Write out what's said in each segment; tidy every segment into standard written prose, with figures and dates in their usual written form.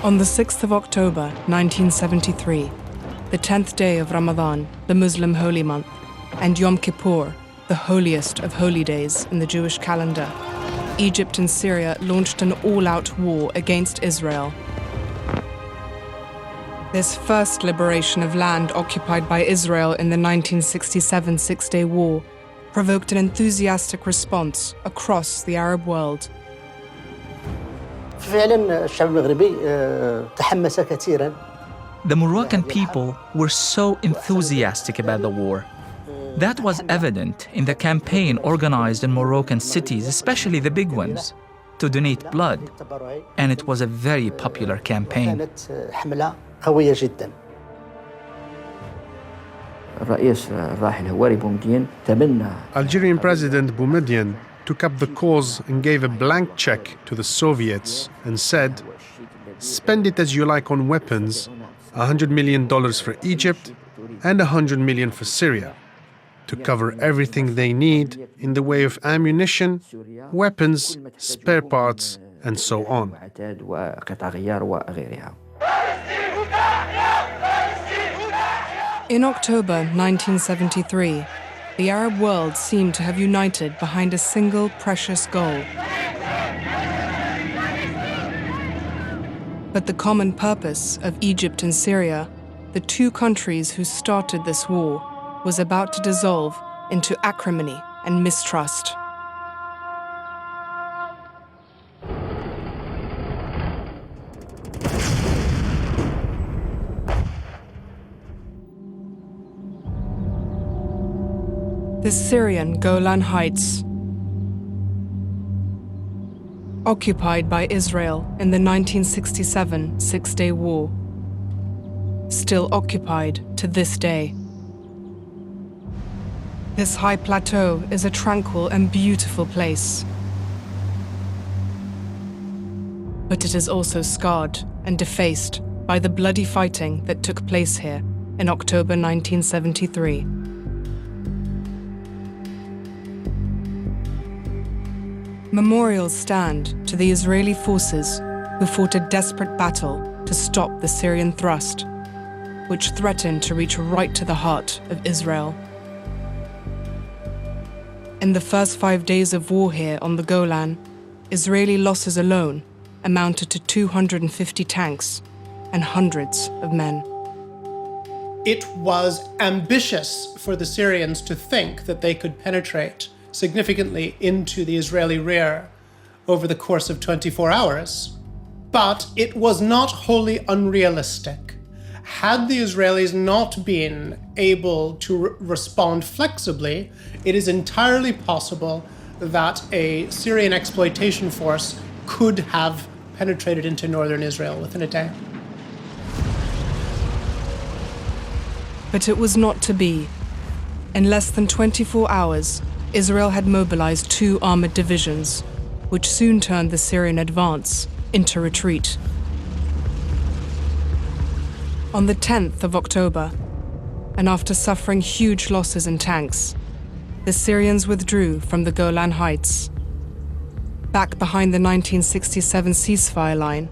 On the 6th of October, 1973, the 10th day of Ramadan, the Muslim holy month, and Yom Kippur, the holiest of holy days in the Jewish calendar, Egypt and Syria launched an all-out war against Israel. This first liberation of land occupied by Israel in the 1967 Six-Day War provoked an enthusiastic response across the Arab world. The Moroccan people were so enthusiastic about the war. That was evident in the campaign organized in Moroccan cities, especially the big ones, to donate blood. And it was a very popular campaign. Algerian President Boumediene took up the cause and gave a blank check to the Soviets and said, "Spend it as you like on weapons, $100 million for Egypt and $100 million for Syria, to cover everything they need in the way of ammunition, weapons, spare parts, and so on." In October 1973, the Arab world seemed to have united behind a single precious goal. But the common purpose of Egypt and Syria, the two countries who started this war, was about to dissolve into acrimony and mistrust. The Syrian Golan Heights, occupied by Israel in the 1967 Six-Day War, still occupied to this day. This high plateau is a tranquil and beautiful place. But it is also scarred and defaced by the bloody fighting that took place here in October 1973. Memorials stand to the Israeli forces who fought a desperate battle to stop the Syrian thrust, which threatened to reach right to the heart of Israel. In the first 5 days of war here on the Golan, Israeli losses alone amounted to 250 tanks and hundreds of men. It was ambitious for the Syrians to think that they could penetrate significantly into the Israeli rear over the course of 24 hours. But it was not wholly unrealistic. Had the Israelis not been able to respond flexibly, it is entirely possible that a Syrian exploitation force could have penetrated into northern Israel within a day. But it was not to be. In less than 24 hours, Israel had mobilized 2 armored divisions, which soon turned the Syrian advance into retreat. On the 10th of October, and after suffering huge losses in tanks, the Syrians withdrew from the Golan Heights. Back behind the 1967 ceasefire line,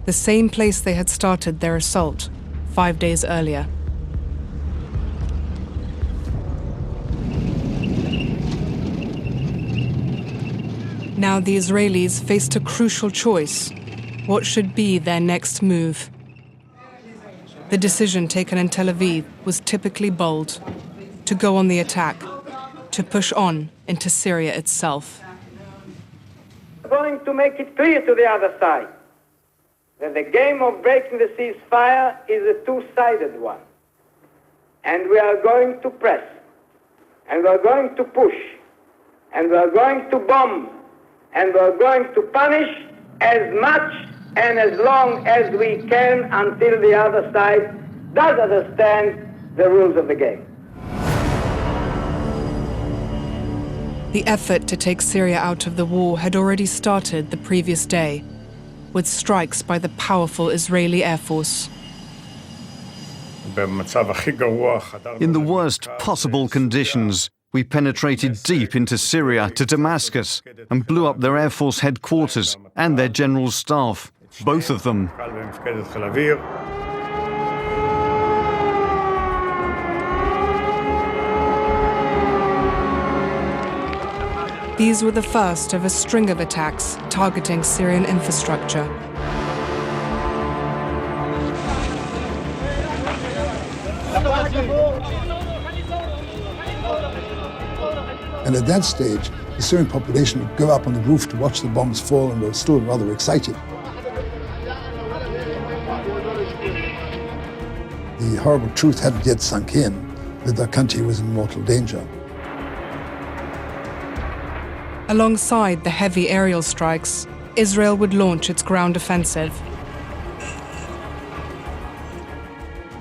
the same place they had started their assault 5 days earlier. Now the Israelis faced a crucial choice. What should be their next move? The decision taken in Tel Aviv was typically bold: to go on the attack, to push on into Syria itself. We're going to make it clear to the other side that the game of breaking the ceasefire is a two-sided one. And we are going to press, and we are going to push, and we are going to bomb, and we're going to punish as much and as long as we can until the other side does understand the rules of the game. The effort to take Syria out of the war had already started the previous day, with strikes by the powerful Israeli Air Force. In the worst possible conditions, we penetrated deep into Syria to Damascus and blew up their Air Force headquarters and their general staff. Both of them. These were the first of a string of attacks targeting Syrian infrastructure. And at that stage, the Syrian population would go up on the roof to watch the bombs fall, and they were still rather excited. The horrible truth hadn't yet sunk in that their country was in mortal danger. Alongside the heavy aerial strikes, Israel would launch its ground offensive.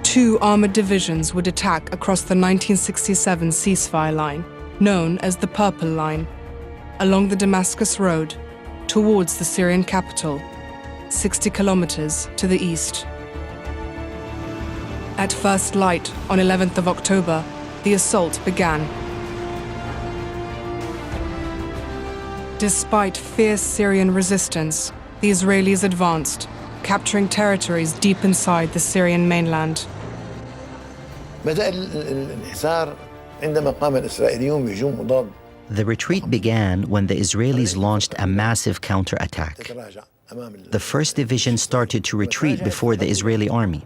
2 armored divisions would attack across the 1967 ceasefire line, known as the Purple Line, along the Damascus Road, towards the Syrian capital, 60 kilometers to the east. At first light on 11th of October, the assault began. Despite fierce Syrian resistance, the Israelis advanced, capturing territories deep inside the Syrian mainland. The retreat began when the Israelis launched a massive counterattack. The 1st Division started to retreat before the Israeli army.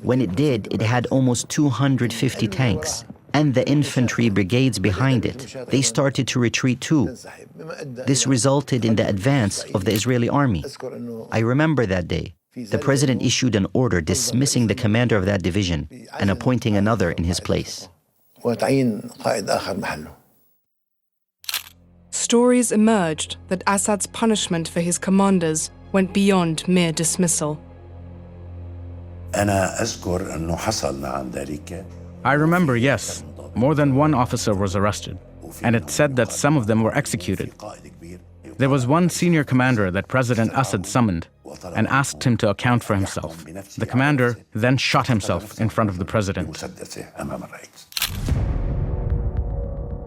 When it did, it had almost 250 tanks, and the infantry brigades behind it. They started to retreat too. This resulted in the advance of the Israeli army. I remember that day. The president issued an order dismissing the commander of that division and appointing another in his place. Stories emerged that Assad's punishment for his commanders went beyond mere dismissal. I remember, yes, more than one officer was arrested, and it said that some of them were executed. There was one senior commander that President Assad summoned and asked him to account for himself. The commander then shot himself in front of the president.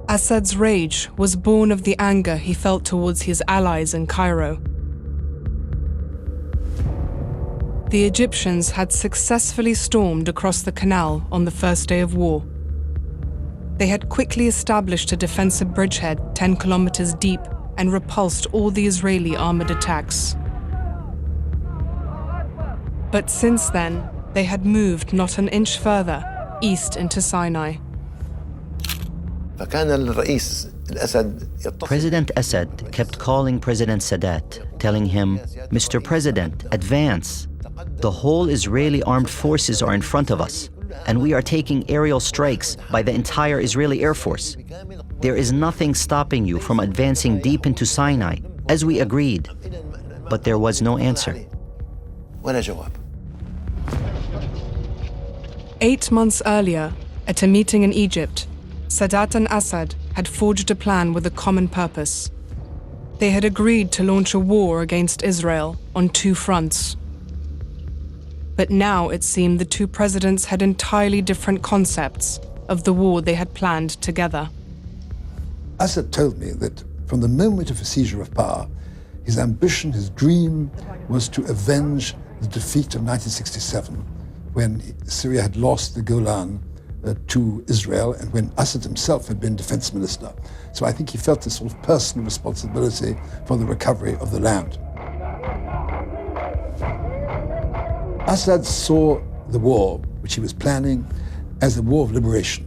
Assad's rage was born of the anger he felt towards his allies in Cairo. The Egyptians had successfully stormed across the canal on the first day of war. They had quickly established a defensive bridgehead 10 kilometers deep and repulsed all the Israeli armored attacks. But since then, they had moved not an inch further, east into Sinai. President Assad kept calling President Sadat, telling him, "Mr. President, advance. The whole Israeli armed forces are in front of us, and we are taking aerial strikes by the entire Israeli Air Force. There is nothing stopping you from advancing deep into Sinai, as we agreed." But there was no answer. 8 months earlier, at a meeting in Egypt, Sadat and Assad had forged a plan with a common purpose. They had agreed to launch a war against Israel on 2 fronts. But now it seemed the 2 presidents had entirely different concepts of the war they had planned together. Assad told me that from the moment of his seizure of power, his ambition, his dream, was to avenge the defeat of 1967, when Syria had lost the Golan to Israel, and when Assad himself had been defense minister. So I think he felt this sort of personal responsibility for the recovery of the land. Assad saw the war, which he was planning, as a war of liberation.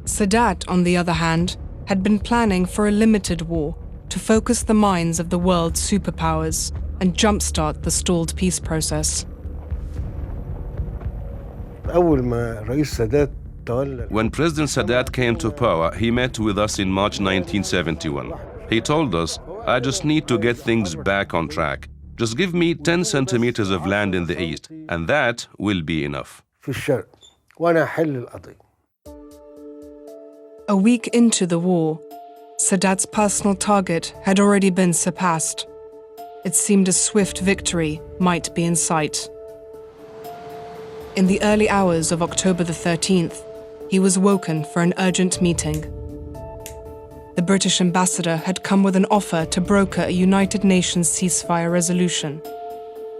Sadat, on the other hand, had been planning for a limited war to focus the minds of the world's superpowers and jumpstart the stalled peace process. When President Sadat came to power, he met with us in March 1971. He told us, "I just need to get things back on track. Just give me 10 centimeters of land in the east, and that will be enough." A week into the war, Sadat's personal target had already been surpassed. It seemed a swift victory might be in sight. In the early hours of October the 13th, he was woken for an urgent meeting. the British ambassador had come with an offer to broker a United Nations ceasefire resolution.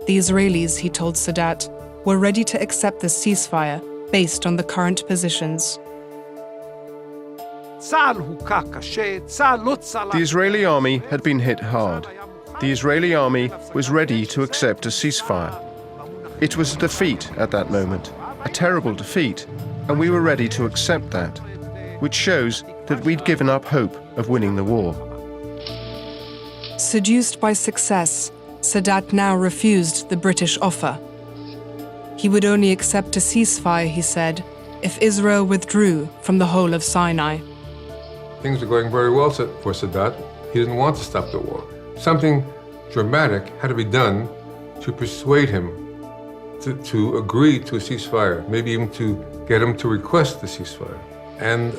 The Israelis, he told Sadat, were ready to accept the ceasefire based on the current positions. The Israeli army had been hit hard. The Israeli army was ready to accept a ceasefire. It was a defeat at that moment, a terrible defeat, and we were ready to accept that, which shows that we'd given up hope of winning the war. Seduced by success, Sadat now refused the British offer. He would only accept a ceasefire, he said, if Israel withdrew from the whole of Sinai. Things were going very well for Sadat. He didn't want to stop the war. Something dramatic had to be done to persuade him to agree to a ceasefire, maybe even to get him to request the ceasefire. And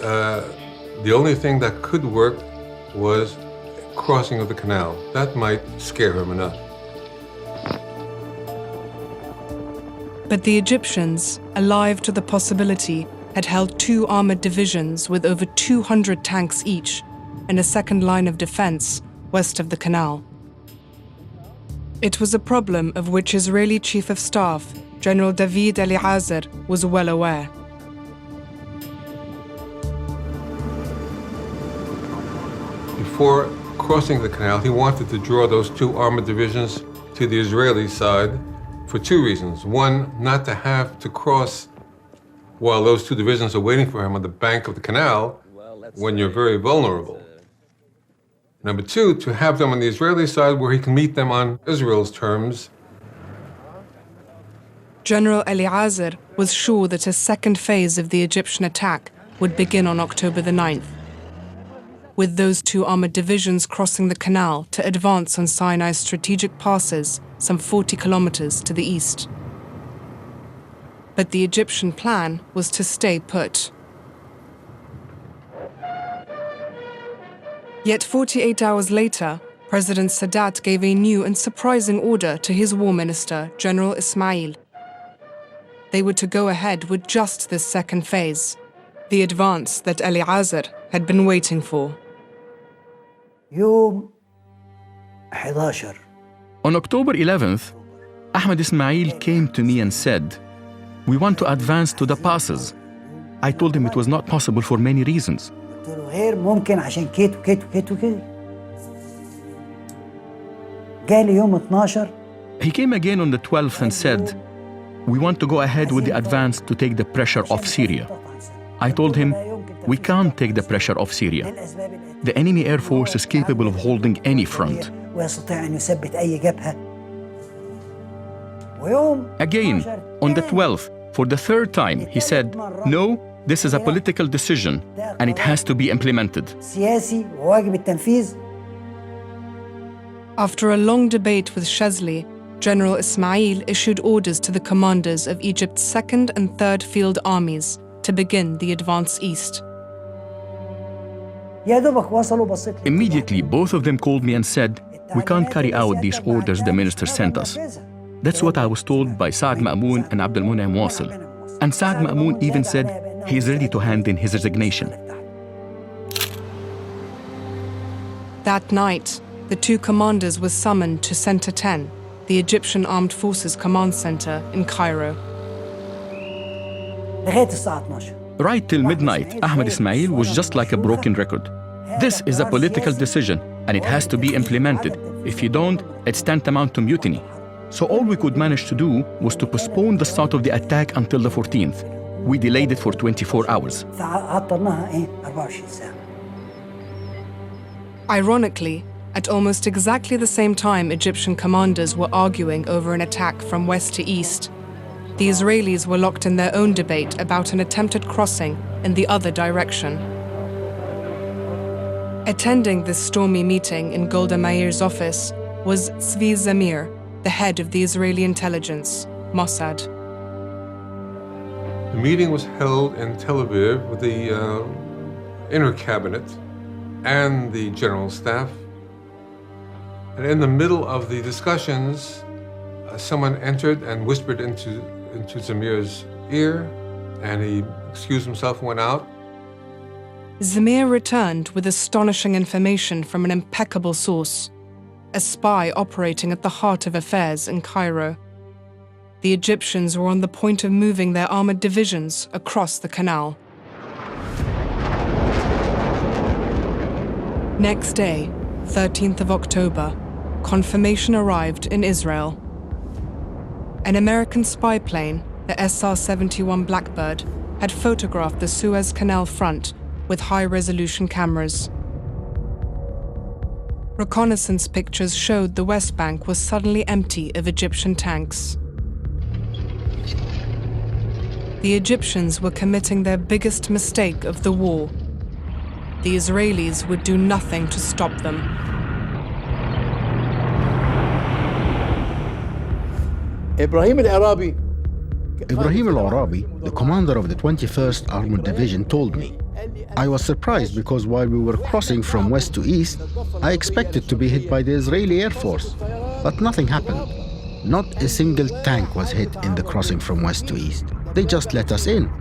the only thing that could work was crossing of the canal. That might scare him enough. But the Egyptians, alive to the possibility, had held 2 armored divisions with over 200 tanks each and a second line of defense west of the canal. It was a problem of which Israeli Chief of Staff, General David Eliezer, was well aware. Before crossing the canal, he wanted to draw those 2 armored divisions to the Israeli side for 2 reasons. One, not to have to cross while those 2 divisions are waiting for him on the bank of the canal when you're very vulnerable. Number 2, to have them on the Israeli side where he can meet them on Israel's terms. General Eliezer was sure that a second phase of the Egyptian attack would begin on October the 9th, with those 2 armored divisions crossing the canal to advance on Sinai's strategic passes some 40 kilometers to the east. But the Egyptian plan was to stay put. Yet 48 hours later, President Sadat gave a new and surprising order to his war minister, General Ismail. They were to go ahead with just this second phase, the advance that Eliezer had been waiting for. On October 11th, Ahmed Ismail came to me and said, "We want to advance to the passes." I told him it was not possible for many reasons. He came again on the 12th and said, "We want to go ahead with the advance to take the pressure off Syria." I told him, "We can't take the pressure off Syria. The enemy air force is capable of holding any front." Again, on the 12th, for the 3rd time, he said, "No, this is a political decision and it has to be implemented." After a long debate with Shazli, General Ismail issued orders to the commanders of Egypt's 2nd and 3rd Field Armies to begin the advance east. Immediately, both of them called me and said, "We can't carry out these orders the minister sent us." That's what I was told by Saad Ma'moun and Abdelmunem Wasil. And Saad Ma'moun even said he is ready to hand in his resignation. That night, the 2 commanders were summoned to Center 10, the Egyptian Armed Forces Command Center in Cairo. Right till midnight, Ahmed Ismail was just like a broken record. This is a political decision and it has to be implemented. If you don't, it's tantamount to mutiny. So all we could manage to do was to postpone the start of the attack until the 14th. We delayed it for 24 hours. Ironically, at almost exactly the same time Egyptian commanders were arguing over an attack from west to east, the Israelis were locked in their own debate about an attempted crossing in the other direction. Attending this stormy meeting in Golda Meir's office was Zvi Zamir, the head of the Israeli intelligence, Mossad. The meeting was held in Tel Aviv with the inner cabinet and the general staff. And in the middle of the discussions, someone entered and whispered into Zamir's ear, and he excused himself and went out. Zamir returned with astonishing information from an impeccable source, a spy operating at the heart of affairs in Cairo. The Egyptians were on the point of moving their armored divisions across the canal. Next day, 13th of October, confirmation arrived in Israel. An American spy plane, the SR-71 Blackbird, had photographed the Suez Canal front with high-resolution cameras. Reconnaissance pictures showed the West Bank was suddenly empty of Egyptian tanks. The Egyptians were committing their biggest mistake of the war. The Israelis would do nothing to stop them. Ibrahim al-Arabi, the commander of the 21st Armored Division, told me. I was surprised because while we were crossing from west to east, I expected to be hit by the Israeli Air Force, but nothing happened. Not a single tank was hit in the crossing from west to east. They just let us in.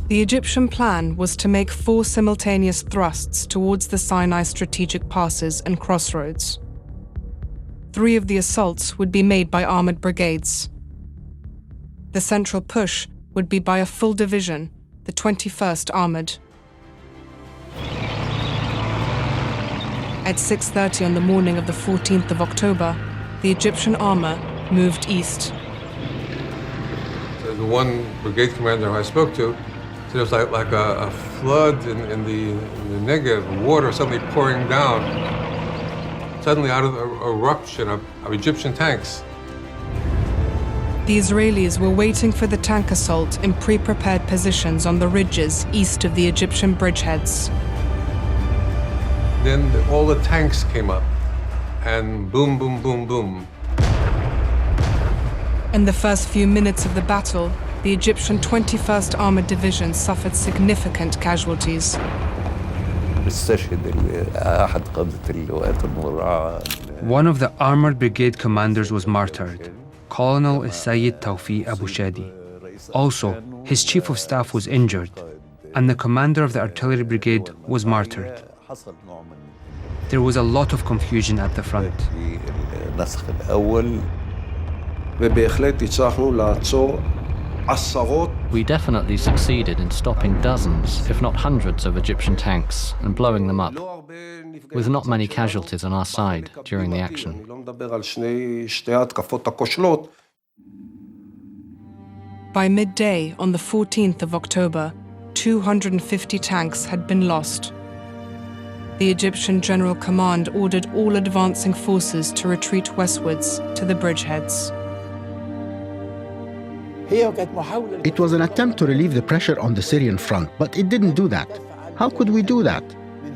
The Egyptian plan was to make 4 simultaneous thrusts towards the Sinai strategic passes and crossroads. 3 of the assaults would be made by armored brigades. The central push would be by a full division, the 21st Armored. At 6:30 on the morning of the 14th of October, the Egyptian armor moved east. The one brigade commander I spoke to said it was like a flood in the Negev, water suddenly pouring down, suddenly out of the eruption of Egyptian tanks. The Israelis were waiting for the tank assault in pre-prepared positions on the ridges east of the Egyptian bridgeheads. Then all the tanks came up, and boom, boom, boom, boom. In the first few minutes of the battle, the Egyptian 21st Armored Division suffered significant casualties. One of the Armored Brigade commanders was martyred, Colonel Sayyid Tawfiq Abu Shadi. Also, his chief of staff was injured, and the commander of the artillery brigade was martyred. There was a lot of confusion at the front. We definitely succeeded in stopping dozens, if not hundreds, of Egyptian tanks and blowing them up, with not many casualties on our side during the action. By midday on the 14th of October, 250 tanks had been lost. The Egyptian General Command ordered all advancing forces to retreat westwards to the bridgeheads. It was an attempt to relieve the pressure on the Syrian front, but it didn't do that. How could we do that?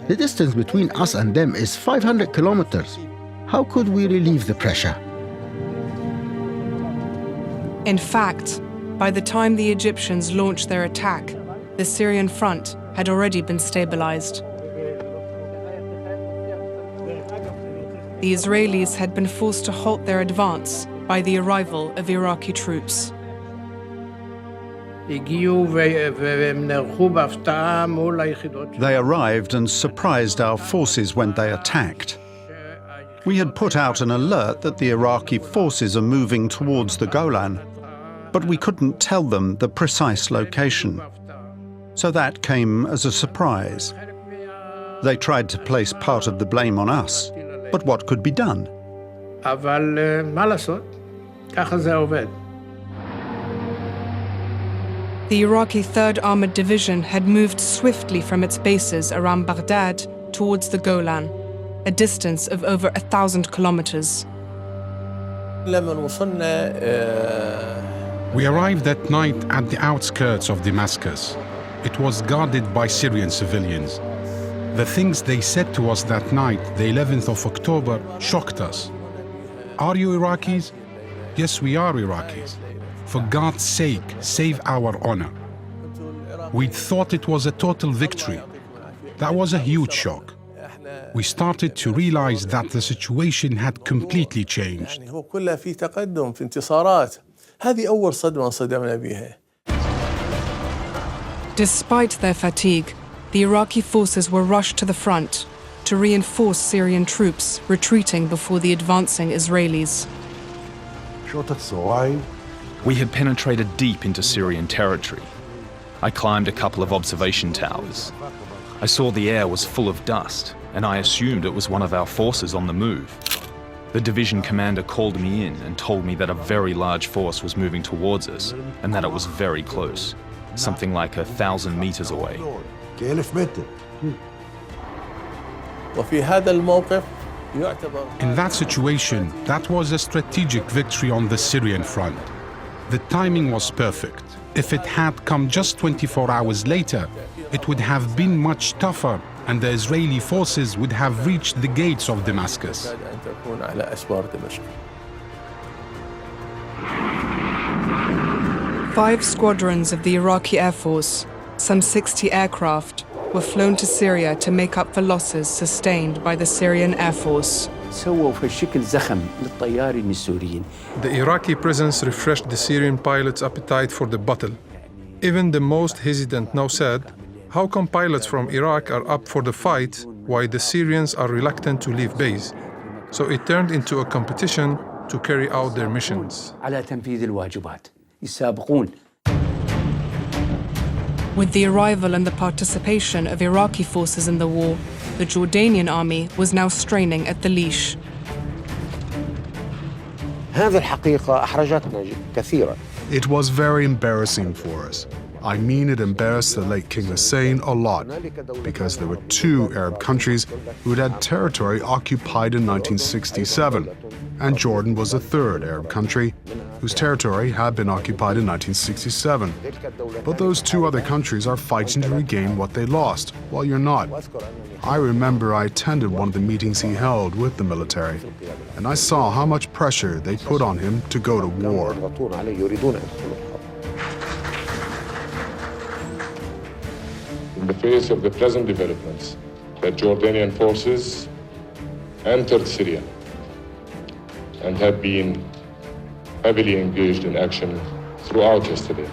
The distance between us and them is 500 kilometers. How could we relieve the pressure? In fact, by the time the Egyptians launched their attack, the Syrian front had already been stabilized. The Israelis had been forced to halt their advance by the arrival of Iraqi troops. They arrived and surprised our forces when they attacked. We had put out an alert that the Iraqi forces are moving towards the Golan, but we couldn't tell them the precise location. So that came as a surprise. They tried to place part of the blame on us, but what could be done? The Iraqi 3rd Armored Division had moved swiftly from its bases around Baghdad towards the Golan, a distance of over 1,000 kilometers. We arrived that night at the outskirts of Damascus. It was guarded by Syrian civilians. The things they said to us that night, the 11th of October, shocked us. Are you Iraqis? Yes, we are Iraqis. For God's sake, save our honor. We thought it was a total victory. That was a huge shock. We started to realize that the situation had completely changed. Despite their fatigue, the Iraqi forces were rushed to the front to reinforce Syrian troops retreating before the advancing Israelis. We had penetrated deep into Syrian territory. I climbed a couple of observation towers. I saw the air was full of dust, and I assumed it was one of our forces on the move. The division commander called me in and told me that a very large force was moving towards us, and that it was very close, something like 1,000 meters away. In that situation, that was a strategic victory on the Syrian front. The timing was perfect. If it had come just 24 hours later, it would have been much tougher, and the Israeli forces would have reached the gates of Damascus. 5 squadrons of the Iraqi Air Force, some 60 aircraft, were flown to Syria to make up for losses sustained by the Syrian Air Force. The Iraqi presence refreshed the Syrian pilots' appetite for the battle. Even the most hesitant now said, how come pilots from Iraq are up for the fight while the Syrians are reluctant to leave base? So it turned into a competition to carry out their missions. With the arrival and the participation of Iraqi forces in the war, the Jordanian army was now straining at the leash. It was very embarrassing for us. I mean, it embarrassed the late King Hussein a lot, because there were 2 Arab countries who had had territory occupied in 1967, and Jordan was a 3rd Arab country whose territory had been occupied in 1967. But those 2 other countries are fighting to regain what they lost, while you're not. I remember I attended one of the meetings he held with the military, and I saw how much pressure they put on him to go to war. In the face of the present developments, the Jordanian forces entered Syria and have been heavily engaged in action throughout yesterday.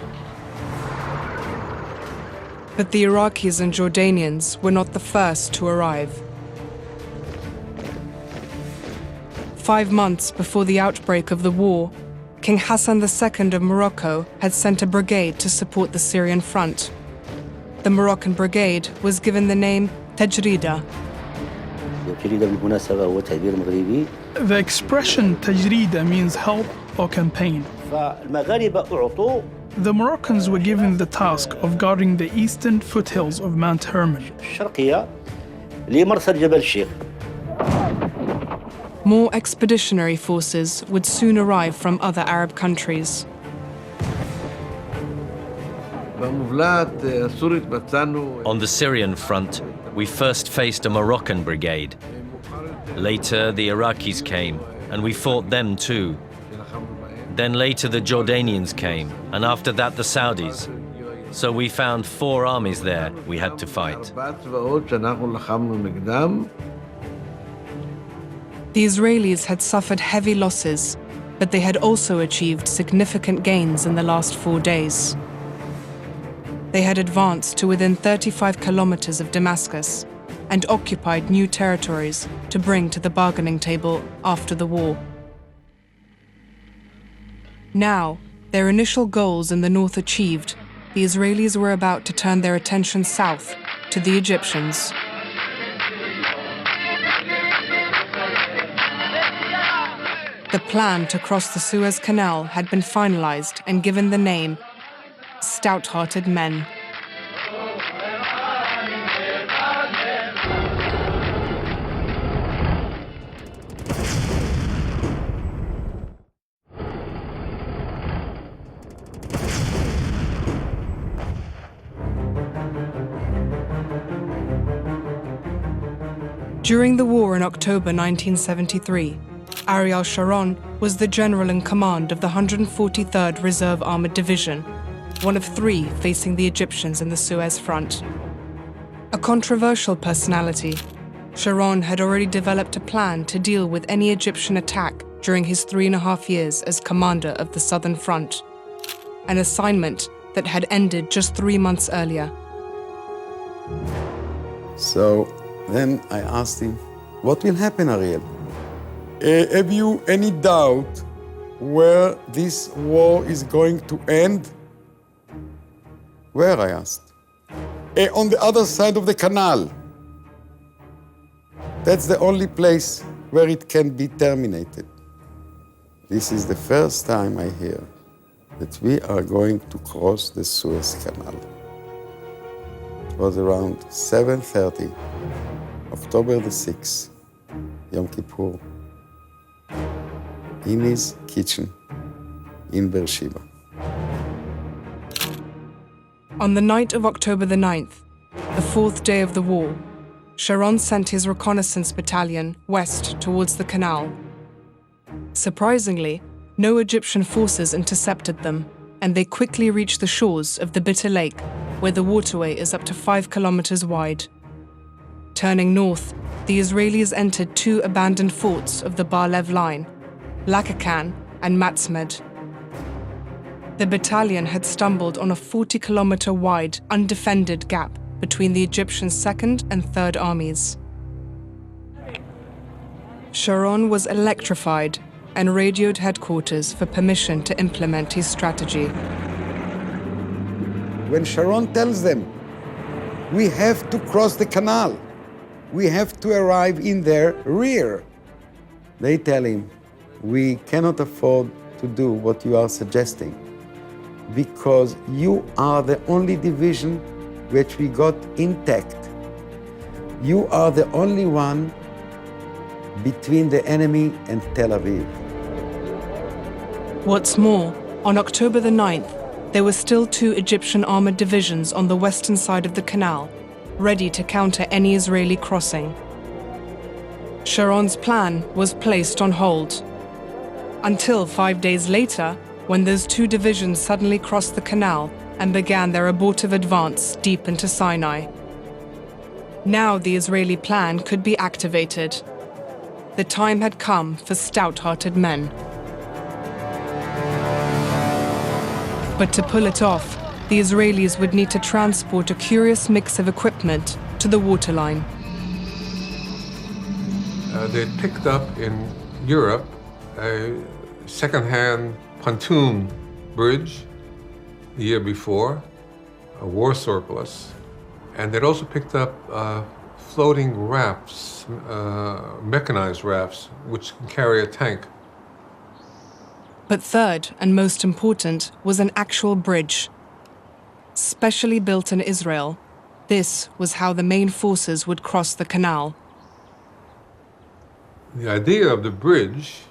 But the Iraqis and Jordanians were not the first to arrive. 5 months before the outbreak of the war, King Hassan II of Morocco had sent a brigade to support the Syrian front. The Moroccan brigade was given the name Tajrida. The expression Tajrida means help or campaign. The Moroccans were given the task of guarding the eastern foothills of Mount Hermon. More expeditionary forces would soon arrive from other Arab countries. On the Syrian front, we first faced a Moroccan brigade. Later, the Iraqis came, and we fought them too. Then later the Jordanians came, and after that the Saudis. So we found 4 armies there we had to fight. The Israelis had suffered heavy losses, but they had also achieved significant gains in the last 4 days. They had advanced to within 35 kilometers of Damascus and occupied new territories to bring to the bargaining table after the war. Now, their initial goals in the north achieved, the Israelis were about to turn their attention south to the Egyptians. The plan to cross the Suez Canal had been finalized and given the name Stout-Hearted Men. During the war in October 1973, Ariel Sharon was the general in command of the 143rd Reserve Armored Division, one of 3 facing the Egyptians in the Suez front. A controversial personality, Sharon had already developed a plan to deal with any Egyptian attack during his 3.5 years as commander of the Southern Front, an assignment that had ended just 3 months earlier. So then I asked him, what will happen, Ariel? Have you any doubt where this war is going to end? Where, I asked. On the other side of the canal. That's the only place where it can be terminated. This is the first time I hear that we are going to cross the Suez Canal. It was around 7:30, October the 6th, Yom Kippur, in his kitchen in Beersheba. On the night of October the 9th, the 4th day of the war, Sharon sent his reconnaissance battalion west towards the canal. Surprisingly, no Egyptian forces intercepted them, and they quickly reached the shores of the Bitter Lake, where the waterway is up to 5 kilometers wide. Turning north, the Israelis entered 2 abandoned forts of the Bar-Lev line, Lakakan and Matzmed. The battalion had stumbled on a 40-kilometer wide, undefended gap between the Egyptian 2nd and 3rd armies. Sharon was electrified and radioed headquarters for permission to implement his strategy. When Sharon tells them, we have to cross the canal, we have to arrive in their rear, they tell him, we cannot afford to do what you are suggesting because you are the only division which we got intact. You are the only one between the enemy and Tel Aviv. What's more, on October the 9th, there were still 2 Egyptian armored divisions on the western side of the canal, ready to counter any Israeli crossing. Sharon's plan was placed on hold, until 5 days later, when those 2 divisions suddenly crossed the canal and began their abortive advance deep into Sinai. Now the Israeli plan could be activated. The time had come for stout-hearted men. But to pull it off, the Israelis would need to transport a curious mix of equipment to the waterline. They picked up in Europe a second-hand pontoon bridge the year before, a war surplus, and they'd also picked up floating rafts, mechanized rafts, which can carry a tank. But third, and most important, was an actual bridge. Specially built in Israel, this was how the main forces would cross the canal. The idea of the bridge,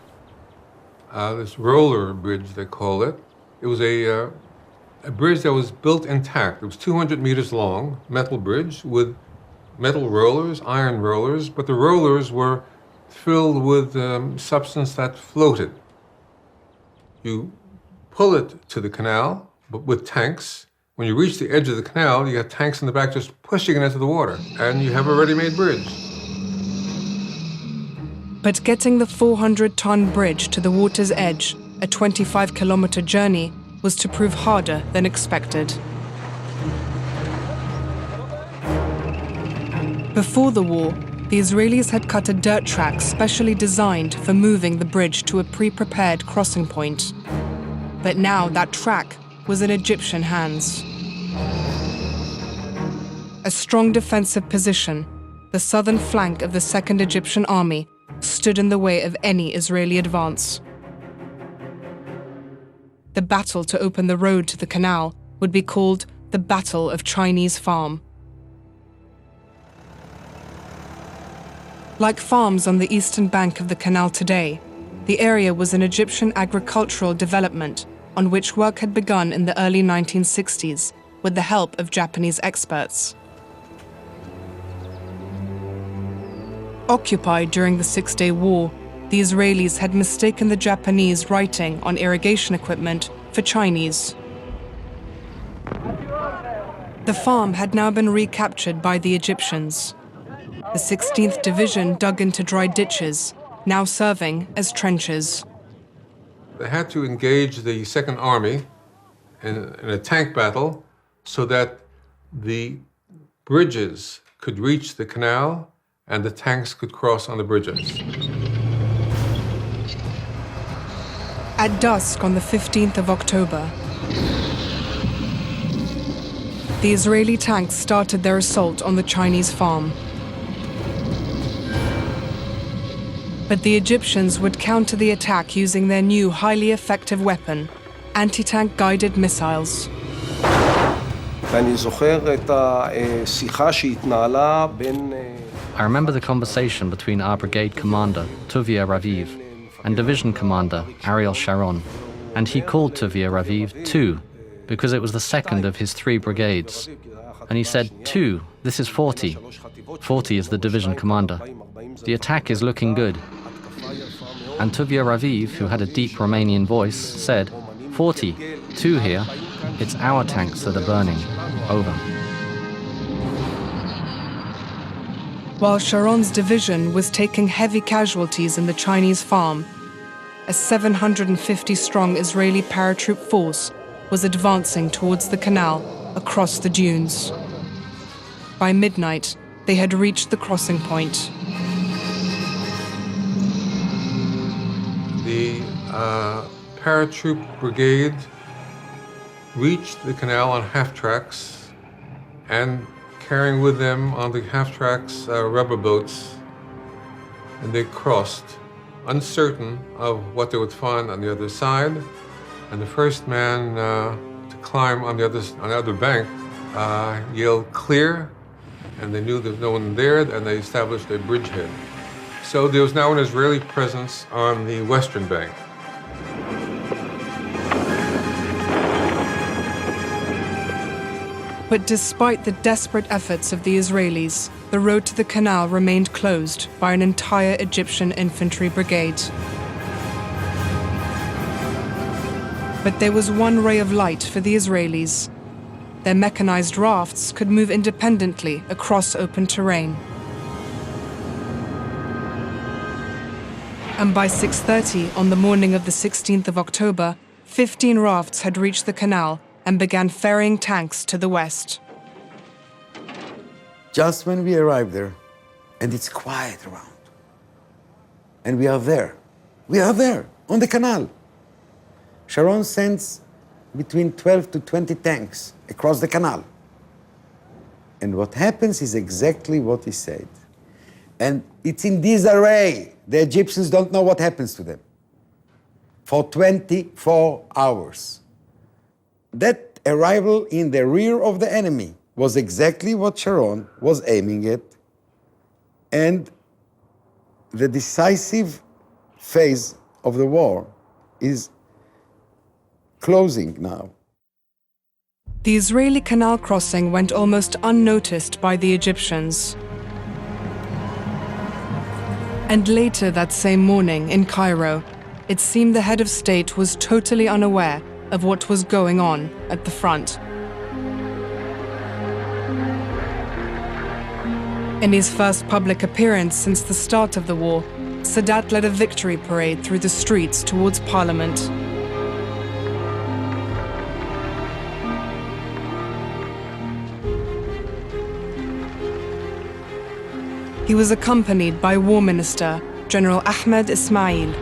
this roller bridge they call it, it was a bridge that was built intact. It was 200 meters long, metal bridge with metal rollers, iron rollers, but the rollers were filled with substance that floated. You pull it to the canal, but with tanks. When you reach the edge of the canal, you got tanks in the back just pushing it into the water, and you have a ready-made bridge. But getting the 400-ton bridge to the water's edge, a 25-kilometer journey, was to prove harder than expected. Before the war, the Israelis had cut a dirt track specially designed for moving the bridge to a pre-prepared crossing point. But now that track was in Egyptian hands. A strong defensive position, the southern flank of the 2nd Egyptian Army, stood in the way of any Israeli advance. The battle to open the road to the canal would be called the Battle of Chinese Farm. Like farms on the eastern bank of the canal today, the area was an Egyptian agricultural development on which work had begun in the early 1960s with the help of Japanese experts. Occupied during the Six-Day War, the Israelis had mistaken the Japanese writing on irrigation equipment for Chinese. The farm had now been recaptured by the Egyptians. The 16th Division dug into dry ditches, now serving as trenches. They had to engage the Second Army in a tank battle so that the bridges could reach the canal and the tanks could cross on the bridges. At dusk on the 15th of October, the Israeli tanks started their assault on the Chinese farm. But the Egyptians would counter the attack using their new highly effective weapon, anti-tank guided missiles. I remember the conversation between our brigade commander, Tuvia Raviv, and division commander, Ariel Sharon, and he called Tuvia Raviv 2, because it was the second of his 3 brigades. And he said, 2, this is 40. 40 is the division commander. The attack is looking good. And Tuvia Raviv, who had a deep Romanian voice, said, 40, 2 here, it's our tanks that are burning. Over. While Sharon's division was taking heavy casualties in the Chinese farm, a 750-strong Israeli paratroop force was advancing towards the canal across the dunes. By midnight, they had reached the crossing point. The paratroop brigade reached the canal on half-tracks and carrying with them on the half-tracks rubber boats, and they crossed, uncertain of what they would find on the other side. And the first man to climb on the other bank yelled clear, and they knew there was no one there, and they established a bridgehead. So there was now an Israeli presence on the western bank. But despite the desperate efforts of the Israelis, the road to the canal remained closed by an entire Egyptian infantry brigade. But there was one ray of light for the Israelis. Their mechanized rafts could move independently across open terrain. And by 6:30 on the morning of the 16th of October, 15 rafts had reached the canal and began ferrying tanks to the west. Just when we arrived there, and it's quiet around, and we are there on the canal. Sharon sends between 12 to 20 tanks across the canal. And what happens is exactly what he said. And it's in disarray. The Egyptians don't know what happens to them. For 24 hours. That arrival in the rear of the enemy was exactly what Sharon was aiming at. And the decisive phase of the war is closing now. The Israeli canal crossing went almost unnoticed by the Egyptians. And later that same morning in Cairo, it seemed the head of state was totally unaware of what was going on at the front. In his first public appearance since the start of the war, Sadat led a victory parade through the streets towards Parliament. He was accompanied by War Minister General Ahmed Ismail.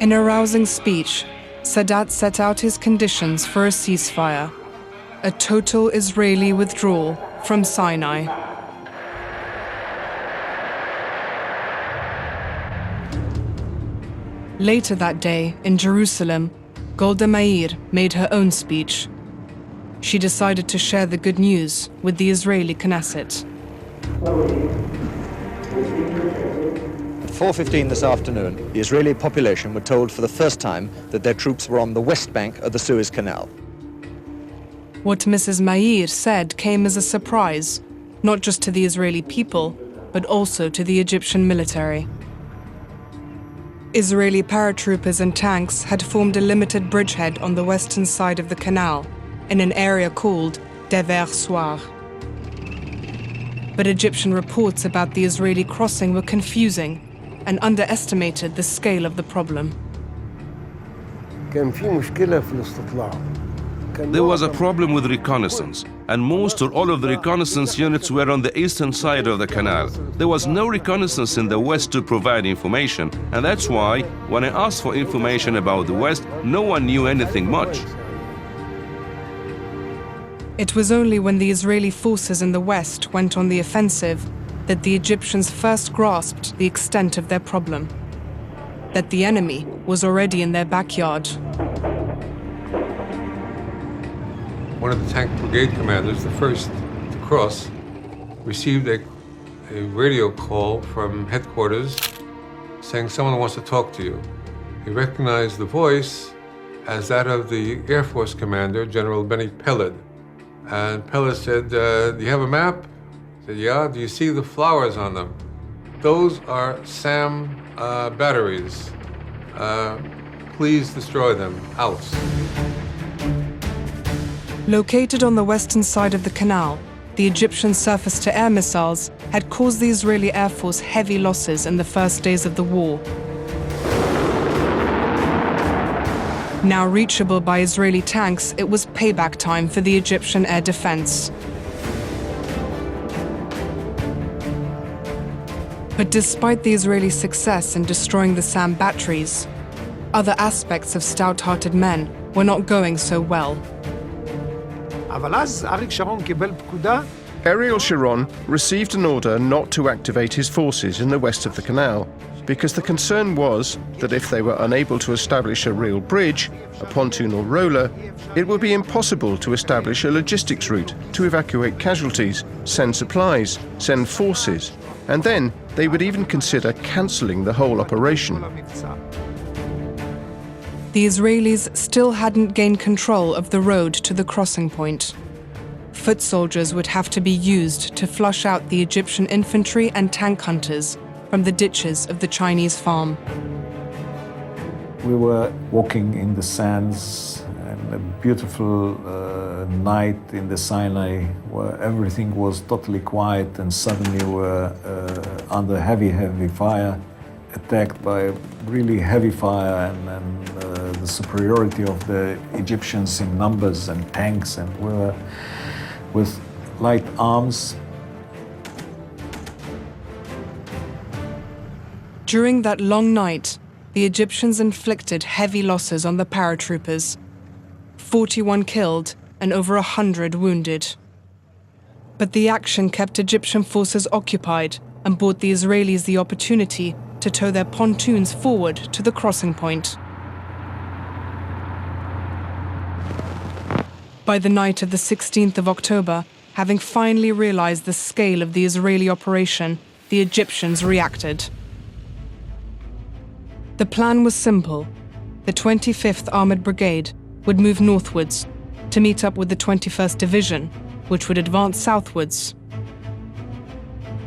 In a rousing speech, Sadat set out his conditions for a ceasefire, a total Israeli withdrawal from Sinai. Later that day, in Jerusalem, Golda Meir made her own speech. She decided to share the good news with the Israeli Knesset. 4:15 this afternoon, the Israeli population were told for the first time that their troops were on the west bank of the Suez Canal. What Mrs. Meir said came as a surprise, not just to the Israeli people, but also to the Egyptian military. Israeli paratroopers and tanks had formed a limited bridgehead on the western side of the canal, in an area called Dever Soir. But Egyptian reports about the Israeli crossing were confusing and underestimated the scale of the problem. There was a problem with reconnaissance, and most or all of the reconnaissance units were on the eastern side of the canal. There was no reconnaissance in the west to provide information, and that's why, when I asked for information about the west, no one knew anything much. It was only when the Israeli forces in the west went on the offensive that the Egyptians first grasped the extent of their problem, that the enemy was already in their backyard. One of the tank brigade commanders, the first to cross, received a radio call from headquarters saying someone wants to talk to you. He recognized the voice as that of the Air Force commander, General Benny Peled. And Peled said, do you have a map? He said, yeah. Do you see the flowers on them? Those are SAM batteries. Please destroy them. Out. Located on the western side of the canal, the Egyptian surface-to-air missiles had caused the Israeli Air Force heavy losses in the first days of the war. Now reachable by Israeli tanks, it was payback time for the Egyptian air defense. But despite the Israeli success in destroying the SAM batteries, other aspects of stout-hearted men were not going so well. Ariel Sharon received an order not to activate his forces in the west of the canal, because the concern was that if they were unable to establish a real bridge, a pontoon or roller, it would be impossible to establish a logistics route to evacuate casualties, send supplies, send forces, and then they would even consider cancelling the whole operation. The Israelis still hadn't gained control of the road to the crossing point. Foot soldiers would have to be used to flush out the Egyptian infantry and tank hunters from the ditches of the Chinese farm. We were walking in the sands, and a beautiful night in the Sinai where everything was totally quiet, and suddenly we're under heavy fire, attacked by really heavy fire, and the superiority of the Egyptians in numbers and tanks, and we were with light arms. During that long night, the Egyptians inflicted heavy losses on the paratroopers. 41 killed and over 100 wounded. But the action kept Egyptian forces occupied and brought the Israelis the opportunity to tow their pontoons forward to the crossing point. By the night of the 16th of October, having finally realized the scale of the Israeli operation, the Egyptians reacted. The plan was simple. The 25th Armored Brigade would move northwards to meet up with the 21st Division, which would advance southwards.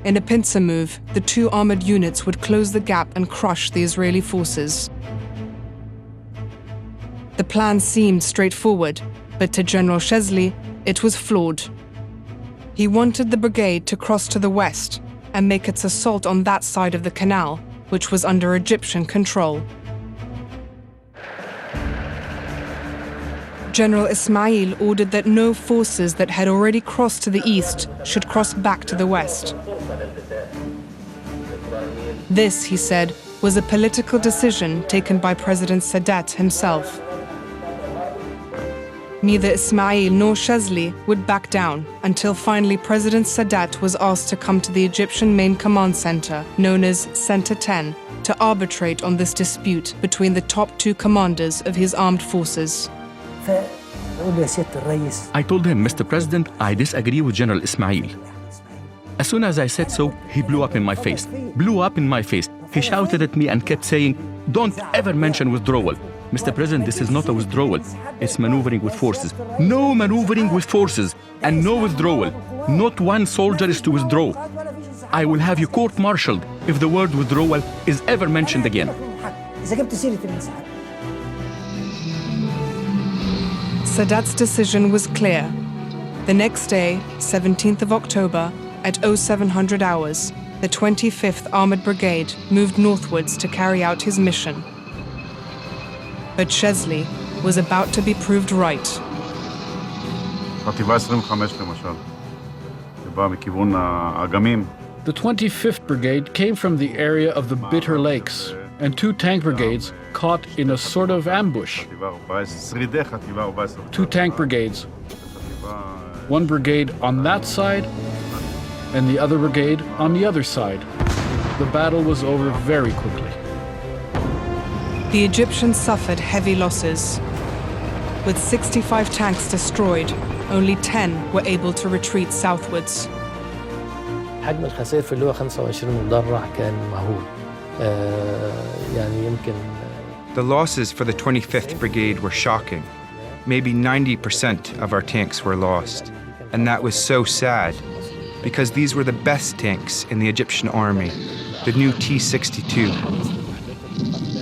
In a pincer move, the two armored units would close the gap and crush the Israeli forces. The plan seemed straightforward, but to General Shezli, it was flawed. He wanted the brigade to cross to the west and make its assault on that side of the canal, which was under Egyptian control. General Ismail ordered that no forces that had already crossed to the east should cross back to the west. This, he said, was a political decision taken by President Sadat himself. Neither Ismail nor Shezli would back down until finally President Sadat was asked to come to the Egyptian main command center, known as Center 10, to arbitrate on this dispute between the top two commanders of his armed forces. I told him, Mr. President, I disagree with General Ismail. As soon as I said so, he blew up in my face. He shouted at me and kept saying, "Don't ever mention withdrawal. Mr. President, this is not a withdrawal. It's maneuvering with forces. No maneuvering with forces and no withdrawal. Not one soldier is to withdraw. I will have you court-martialed if the word withdrawal is ever mentioned again." Sadat's decision was clear. The next day, 17th of October, at 0700 hours, the 25th Armored Brigade moved northwards to carry out his mission. But Chesley was about to be proved right. The 25th Brigade came from the area of the Bitter Lakes, and two tank brigades caught in a sort of ambush. Two tank brigades. One brigade on that side, and the other brigade on the other side. The battle was over very quickly. The Egyptians suffered heavy losses. With 65 tanks destroyed, only 10 were able to retreat southwards. حجم الخسائر في اللواء 25 مدرع كان مهول. يعني يمكن The losses for the 25th Brigade were shocking. Maybe 90% of our tanks were lost. And that was so sad, because these were the best tanks in the Egyptian army, the new T-62.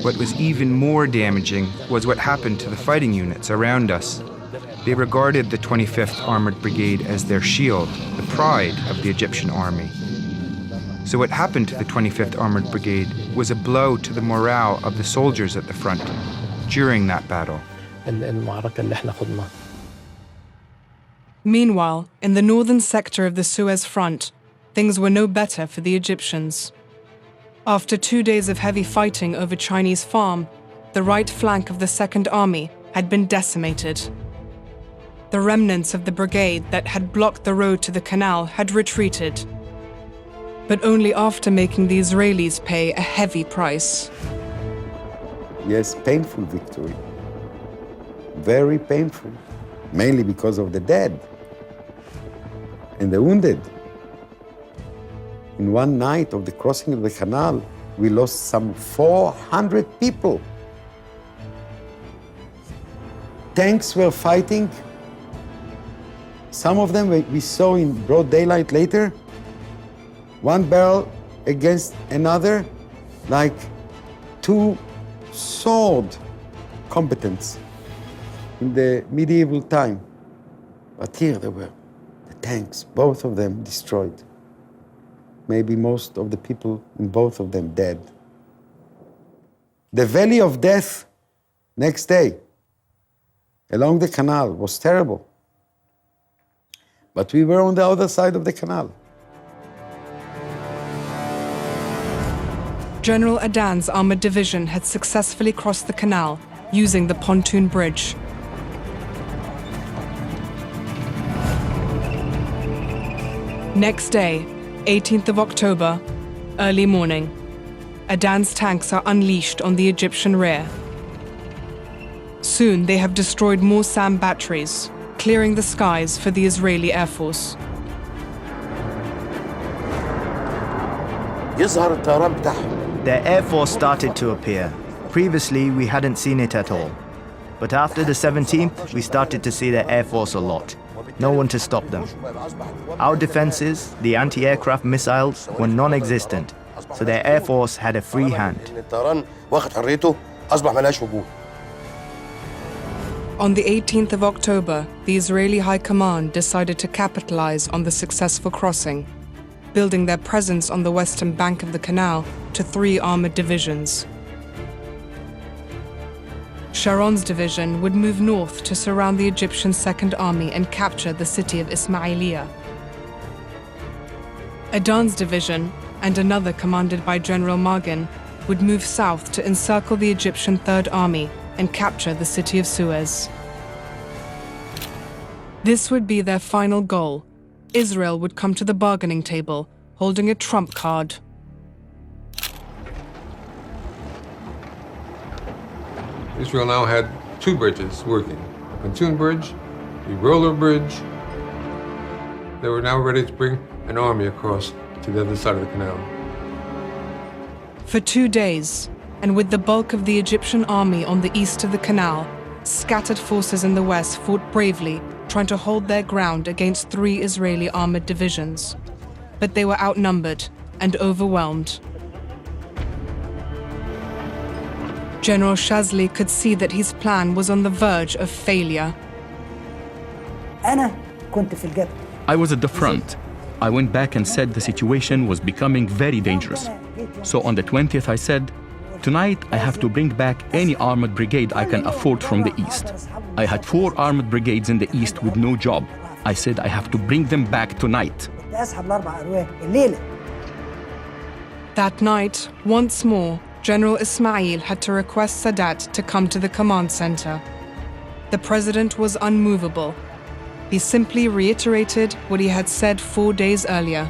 What was even more damaging was what happened to the fighting units around us. They regarded the 25th Armored Brigade as their shield, the pride of the Egyptian army. So what happened to the 25th Armored Brigade was a blow to the morale of the soldiers at the front during that battle. Meanwhile, in the northern sector of the Suez front, things were no better for the Egyptians. After 2 days of heavy fighting over Chinese farm, the right flank of the Second Army had been decimated. The remnants of the brigade that had blocked the road to the canal had retreated, but only after making the Israelis pay a heavy price. Yes, painful victory. Very painful, mainly because of the dead and the wounded. In one night of the crossing of the canal, we lost some 400 people. Tanks were fighting. Some of them we saw in broad daylight later, one barrel against another, like two sword combatants in the medieval time. But here they were, the tanks, both of them destroyed. Maybe most of the people in both of them dead. The valley of death next day along the canal was terrible. But we were on the other side of the canal. General Adan's armored division had successfully crossed the canal using the pontoon bridge. Next day, 18th of October, early morning, Adan's tanks are unleashed on the Egyptian rear. Soon they have destroyed more SAM batteries, clearing the skies for the Israeli Air Force. The Air Force started to appear. Previously, we hadn't seen it at all. But after the 17th, we started to see the Air Force a lot. No one to stop them. Our defenses, the anti-aircraft missiles, were non-existent, so their Air Force had a free hand. On the 18th of October, the Israeli High Command decided to capitalize on the successful crossing, building their presence on the western bank of the canal to 3 armored divisions. Sharon's division would move north to surround the Egyptian Second Army and capture the city of Ismailia. Adan's division, and another commanded by General Magin, would move south to encircle the Egyptian Third Army and capture the city of Suez. This would be their final goal. Israel would come to the bargaining table, holding a trump card. Israel now had 2 bridges working, a pontoon bridge, a roller bridge. They were now ready to bring an army across to the other side of the canal. For 2 days, and with the bulk of the Egyptian army on the east of the canal, scattered forces in the west fought bravely, trying to hold their ground against 3 Israeli armored divisions. But they were outnumbered and overwhelmed. General Shazli could see that his plan was on the verge of failure. I was at the front. I went back and said the situation was becoming very dangerous. So on the 20th I said, tonight I have to bring back any armored brigade I can afford from the east. I had 4 armored brigades in the east with no job. I said I have to bring them back tonight. That night, once more, General Ismail had to request Sadat to come to the command center. The president was unmovable. He simply reiterated what he had said 4 days earlier.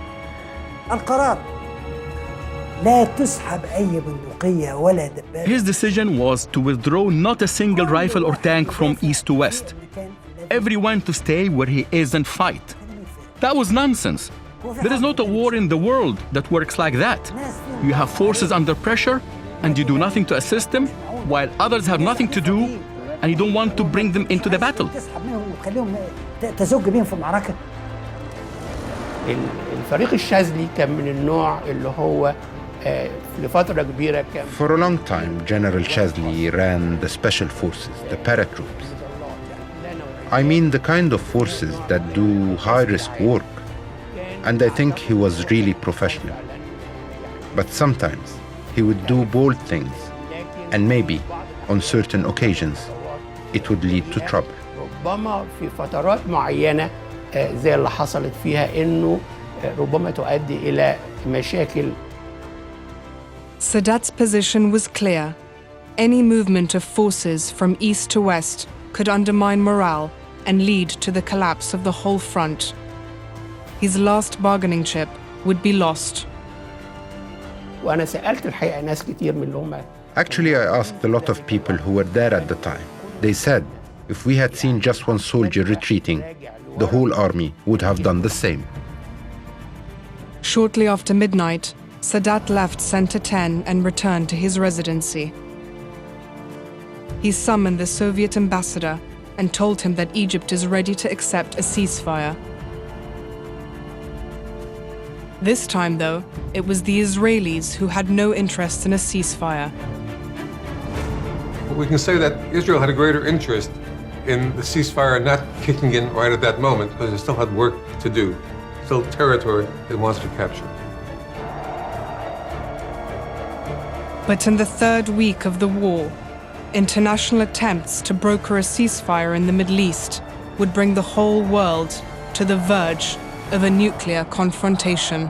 His decision was to withdraw not a single rifle or tank from east to west. Everyone to stay where he is and fight. That was nonsense. There is not a war in the world that works like that. You have forces under pressure and you do nothing to assist them, while others have nothing to do and you don't want to bring them into the battle. For a long time, General Shazli ran the special forces, the paratroops. I mean the kind of forces that do high-risk work. And I think he was really professional. But sometimes he would do bold things, and maybe, on certain occasions, it would lead to trouble. Sadat's position was clear. Any movement of forces from east to west could undermine morale and lead to the collapse of the whole front. His last bargaining chip would be lost. Actually, I asked a lot of people who were there at the time. They said, if we had seen just one soldier retreating, the whole army would have done the same. Shortly after midnight, Sadat left Center 10 and returned to his residency. He summoned the Soviet ambassador and told him that Egypt is ready to accept a ceasefire. This time, though, it was the Israelis who had no interest in a ceasefire. We can say that Israel had a greater interest in the ceasefire not kicking in right at that moment because it still had work to do, still territory it wants to capture. But in the 3rd week of the war, international attempts to broker a ceasefire in the Middle East would bring the whole world to the verge of a nuclear confrontation.